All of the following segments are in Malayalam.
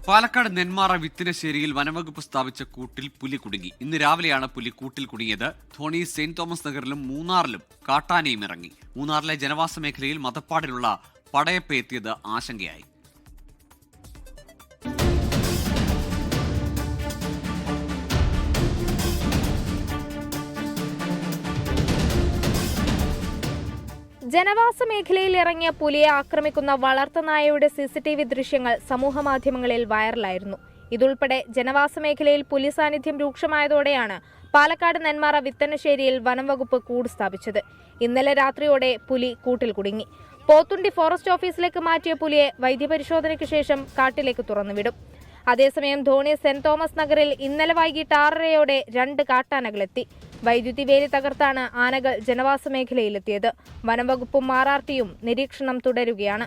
പാലക്കാട് നെന്മാറ വിത്തിനശ്ശേരിയിൽ വനംവകുപ്പ് സ്ഥാപിച്ച കൂട്ടിൽ പുലി കുടുങ്ങി. ഇന്ന് രാവിലെയാണ് പുലി കൂട്ടിൽ കുടുങ്ങിയത്. ധോണി സെന്റ് തോമസ് നഗറിലും മൂന്നാറിലും കാട്ടാനയും ഇറങ്ങി. മൂന്നാറിലെ ജനവാസ മേഖലയിൽ മതപ്പാടിലുള്ള പടയപ്പ എത്തിയത് ആശങ്കയായി. ജനവാസ മേഖലയിൽ ഇറങ്ങിയ പുലിയെ ആക്രമിക്കുന്ന വളർത്തുനായയുടെ CCTV ദൃശ്യങ്ങൾ സമൂഹമാധ്യമങ്ങളിൽ വൈറലായിരുന്നു. ഇതുൾപ്പെടെ ജനവാസ മേഖലയിൽ പുലി സാന്നിധ്യം രൂക്ഷമായതോടെയാണ് പാലക്കാട് നെന്മാറ വിത്തനശ്ശേരിയിൽ വനംവകുപ്പ് കൂട് സ്ഥാപിച്ചത്. ഇന്നലെ രാത്രിയോടെ പുലി കൂട്ടിൽ കുടുങ്ങി. പോത്തുണ്ടി ഫോറസ്റ്റ് ഓഫീസിലേക്ക് മാറ്റിയ പുലിയെ വൈദ്യപരിശോധനയ്ക്ക് ശേഷം കാട്ടിലേക്ക് തുറന്നുവിടും. അതേസമയം ധോണി സെന്റ് തോമസ് നഗറിൽ ഇന്നലെ വൈകിട്ട് 6:30യോടെ 2 കാട്ടാനകളെത്തി. വൈദ്യുതി വേലി തകർത്താണ് ആനകൾ ജനവാസ മേഖലയിലെത്തിയത്. വനംവകുപ്പും RRTയും നിരീക്ഷണം തുടരുകയാണ്.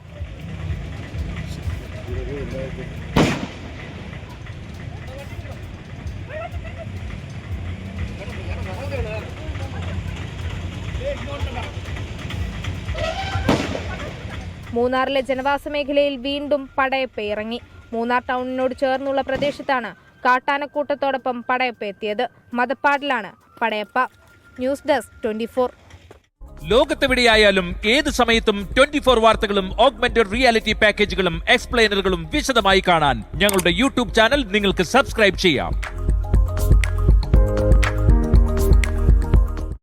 മൂന്നാറിലെ ജനവാസ മേഖലയിൽ വീണ്ടും പടയപ്പ ഇറങ്ങി. മൂന്നാർ ടൗണിനോട് ചേർന്നുള്ള പ്രദേശത്താണ് കാട്ടാനക്കൂട്ടത്തോടൊപ്പം പടയപ്പ എത്തിയത്. മതപ്പാടിലാണ് പടയപ്പ. News desk 24. ലോകത്തെവിടെയായാലും ഏത് സമയത്തും 24 വാർത്തകളും ഓഗ്മെന്റഡ് റിയാലിറ്റി പാക്കേജുകളും എക്സ്പ്ലെയിനറുകളും വിശദമായി കാണാൻ ഞങ്ങളുടെ YouTube ചാനൽ നിങ്ങൾക്ക് സബ്സ്ക്രൈബ് ചെയ്യാം.